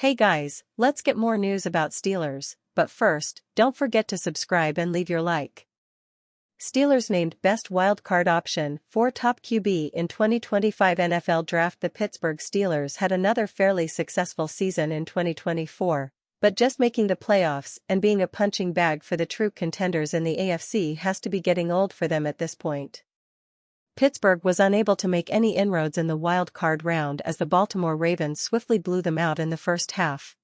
Hey guys, let's get more news about Steelers, but first, don't forget to subscribe and leave your like. Steelers named Best Wildcard Option for Top QB in 2025 NFL Draft. The Pittsburgh Steelers had another fairly successful season in 2024, but just making the playoffs and being a punching bag for the true contenders in the AFC has to be getting old for them at this point. Pittsburgh was unable to make any inroads in the wild card round as the Baltimore Ravens swiftly blew them out in the first half.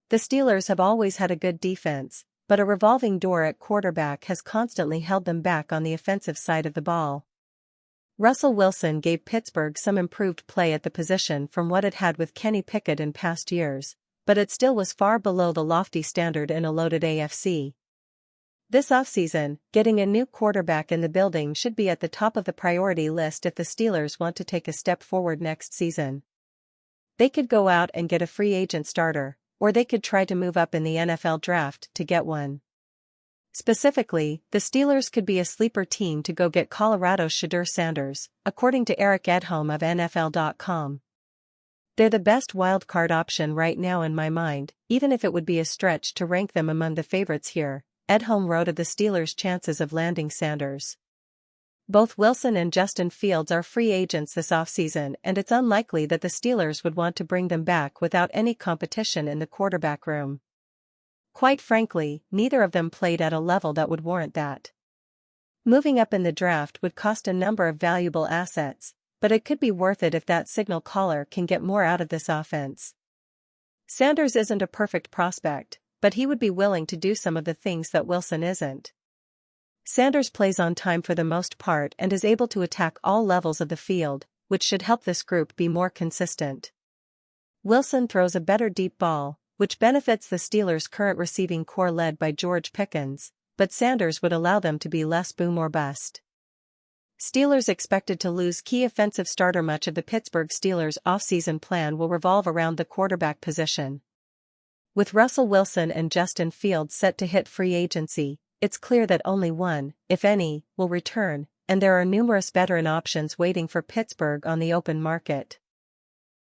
The Steelers have always had a good defense, but a revolving door at quarterback has constantly held them back on the offensive side of the ball. Russell Wilson gave Pittsburgh some improved play at the position from what it had with Kenny Pickett in past years, but it still was far below the lofty standard in a loaded AFC. This offseason, getting a new quarterback in the building should be at the top of the priority list if the Steelers want to take a step forward next season. They could go out and get a free agent starter, or they could try to move up in the NFL draft to get one. Specifically, the Steelers could be a sleeper team to go get Colorado's Shedeur Sanders, according to Eric Edholm of NFL.com. They're the best wildcard option right now in my mind, even if it would be a stretch to rank them among the favorites here, Edholm wrote of the Steelers' chances of landing Sanders. Both Wilson and Justin Fields are free agents this offseason, and it's unlikely that the Steelers would want to bring them back without any competition in the quarterback room. Quite frankly, neither of them played at a level that would warrant that. Moving up in the draft would cost a number of valuable assets, but it could be worth it if that signal caller can get more out of this offense. Sanders isn't a perfect prospect, but he would be willing to do some of the things that Wilson isn't. Sanders plays on time for the most part and is able to attack all levels of the field, which should help this group be more consistent. Wilson throws a better deep ball, which benefits the Steelers' current receiving core led by George Pickens, but Sanders would allow them to be less boom or bust. Steelers expected to lose key offensive starter. Much of the Pittsburgh Steelers' offseason plan will revolve around the quarterback position. With Russell Wilson and Justin Fields set to hit free agency, it's clear that only one, if any, will return, and there are numerous veteran options waiting for Pittsburgh on the open market.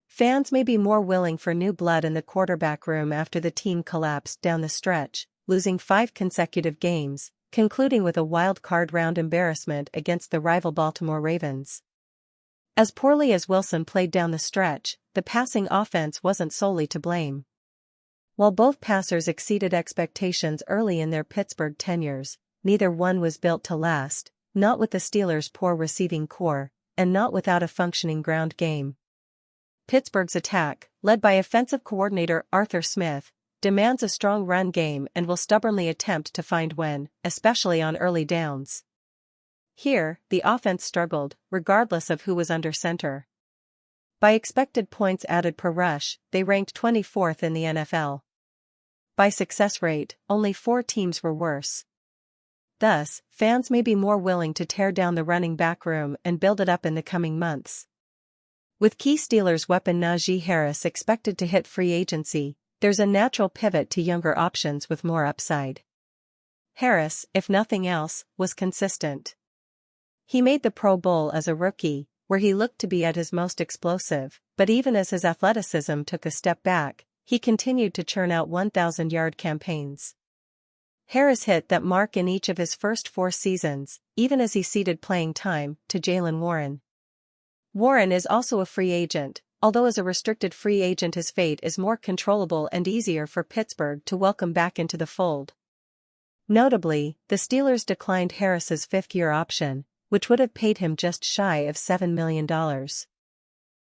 Fans may be more willing for new blood in the quarterback room after the team collapsed down the stretch, losing 5 consecutive games, concluding with a wild card round embarrassment against the rival Baltimore Ravens. As poorly as Wilson played down the stretch, the passing offense wasn't solely to blame. While both passers exceeded expectations early in their Pittsburgh tenures, neither one was built to last, not with the Steelers' poor receiving core, and not without a functioning ground game. Pittsburgh's attack, led by offensive coordinator Arthur Smith, demands a strong run game and will stubbornly attempt to find when, especially on early downs. Here, the offense struggled, regardless of who was under center. By expected points added per rush, they ranked 24th in the NFL. By success rate, only 4 teams were worse. Thus, fans may be more willing to tear down the running back room and build it up in the coming months. With key Steelers weapon Najee Harris expected to hit free agency, there's a natural pivot to younger options with more upside. Harris, if nothing else, was consistent. He made the Pro Bowl as a rookie, where he looked to be at his most explosive, but even as his athleticism took a step back, he continued to churn out 1,000-yard campaigns. Harris hit that mark in each of his first 4 seasons, even as he ceded playing time to Jaylen Warren. Warren is also a free agent, although as a restricted free agent his fate is more controllable and easier for Pittsburgh to welcome back into the fold. Notably, the Steelers declined Harris's 5th-year option, which would have paid him just shy of $7 million.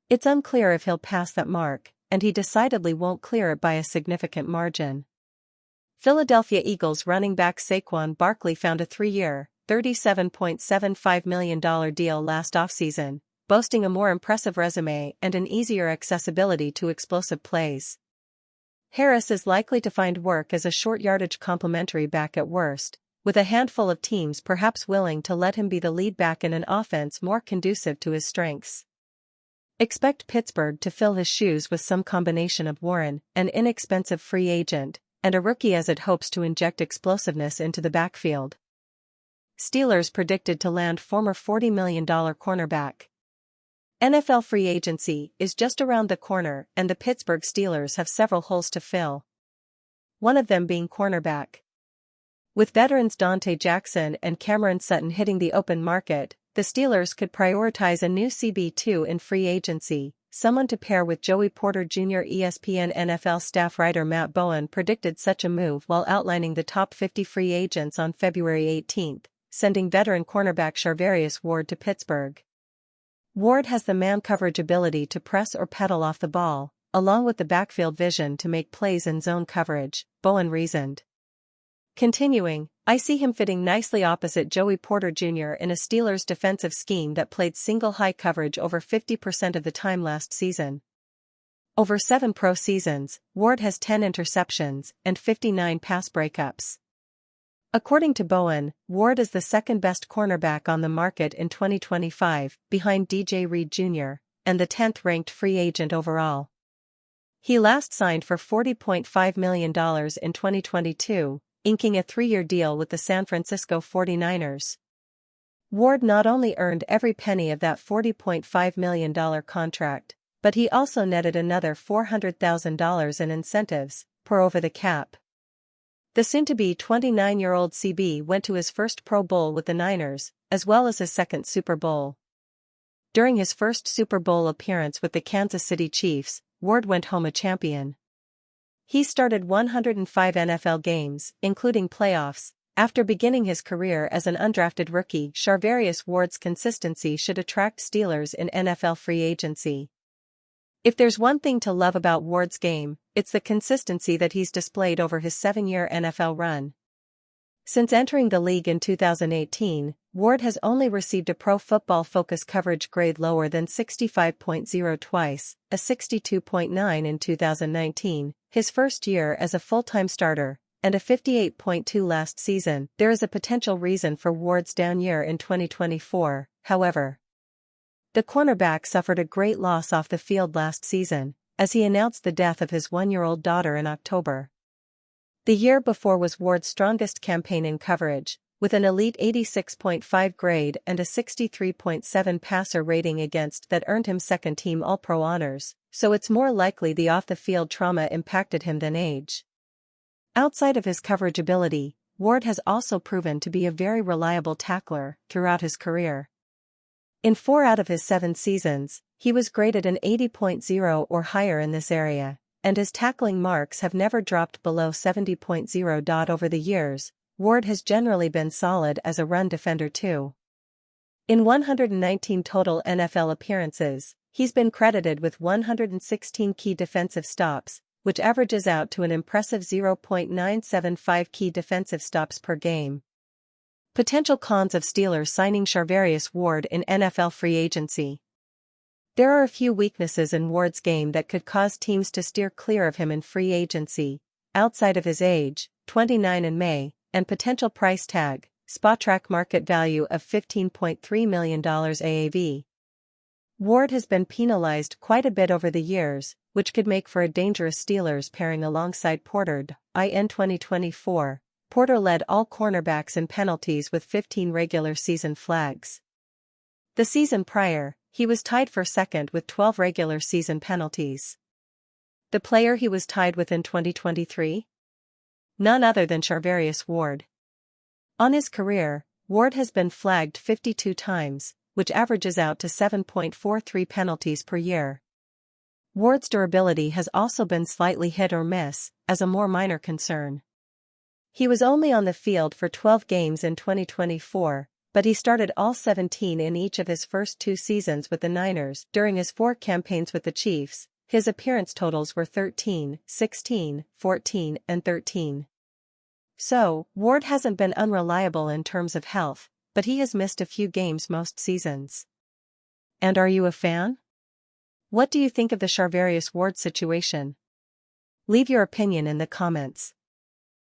It's unclear if he'll pass that mark, and he decidedly won't clear it by a significant margin. Philadelphia Eagles running back Saquon Barkley found a 3-year, $37.75 million deal last offseason, boasting a more impressive resume and an easier accessibility to explosive plays. Harris is likely to find work as a short-yardage complementary back at worst, with a handful of teams perhaps willing to let him be the lead back in an offense more conducive to his strengths. Expect Pittsburgh to fill his shoes with some combination of Warren, an inexpensive free agent, and a rookie as it hopes to inject explosiveness into the backfield. Steelers predicted to land former $40 million cornerback NFL free agency is just around the corner and the Pittsburgh Steelers have several holes to fill. One of them being cornerback. With veterans Dante Jackson and Cameron Sutton hitting the open market, the Steelers could prioritize a new CB2 in free agency, someone to pair with Joey Porter Jr. ESPN NFL staff writer Matt Bowen predicted such a move while outlining the top 50 free agents on February 18, sending veteran cornerback Charvarius Ward to Pittsburgh. Ward has the man coverage ability to press or pedal off the ball, along with the backfield vision to make plays in zone coverage, Bowen reasoned. Continuing, I see him fitting nicely opposite Joey Porter Jr. in a Steelers defensive scheme that played single high coverage over 50% of the time last season. Over 7 pro seasons, Ward has 10 interceptions and 59 pass breakups. According to Bowen, Ward is the second-best cornerback on the market in 2025, behind DJ Reed Jr., and the 10th-ranked free agent overall. He last signed for $40.5 million in 2022, inking a 3-year deal with the San Francisco 49ers. Ward not only earned every penny of that $40.5 million contract, but he also netted another $400,000 in incentives, per over the cap. The soon-to-be 29-year-old CB went to his first Pro Bowl with the Niners, as well as his second Super Bowl. During his first Super Bowl appearance with the Kansas City Chiefs, Ward went home a champion. He started 105 NFL games, including playoffs. After beginning his career as an undrafted rookie, Charvarius Ward's consistency should attract Steelers in NFL free agency. If there's one thing to love about Ward's game, it's the consistency that he's displayed over his 7-year NFL run. Since entering the league in 2018, Ward has only received a Pro Football Focus coverage grade lower than 65.0 twice, a 62.9 in 2019, his first year as a full-time starter, and a 58.2 last season. There is a potential reason for Ward's down year in 2024, however. The cornerback suffered a great loss off the field last season, as he announced the death of his 1-year-old daughter in October. The year before was Ward's strongest campaign in coverage, with an elite 86.5 grade and a 63.7 passer rating against that earned him second-team All-Pro honors, so it's more likely the off-the-field trauma impacted him than age. Outside of his coverage ability, Ward has also proven to be a very reliable tackler throughout his career. In 4 out of his 7 seasons, he was graded an 80.0 or higher in this area, and his tackling marks have never dropped below 70.0. Over the years, Ward has generally been solid as a run defender too. In 119 total NFL appearances, he's been credited with 116 key defensive stops, which averages out to an impressive 0.975 key defensive stops per game. Potential cons of Steelers signing Charvarius Ward in NFL free agency. There are a few weaknesses in Ward's game that could cause teams to steer clear of him in free agency, outside of his age, 29 in May, and potential price tag, Spotrac market value of $15.3 million AAV. Ward has been penalized quite a bit over the years, which could make for a dangerous Steelers pairing alongside Porter. In 2024, Porter led all cornerbacks in penalties with 15 regular season flags. The season prior, he was tied for second with 12 regular season penalties. The player he was tied with in 2023? None other than Charvarius Ward. On his career, Ward has been flagged 52 times, which averages out to 7.43 penalties per year. Ward's durability has also been slightly hit or miss, as a more minor concern. He was only on the field for 12 games in 2024, but he started all 17 in each of his first 2 seasons with the Niners. During his 4 campaigns with the Chiefs, his appearance totals were 13, 16, 14, and 13. So, Ward hasn't been unreliable in terms of health, but he has missed a few games most seasons. And are you a fan? What do you think of the Charvarius Ward situation? Leave your opinion in the comments.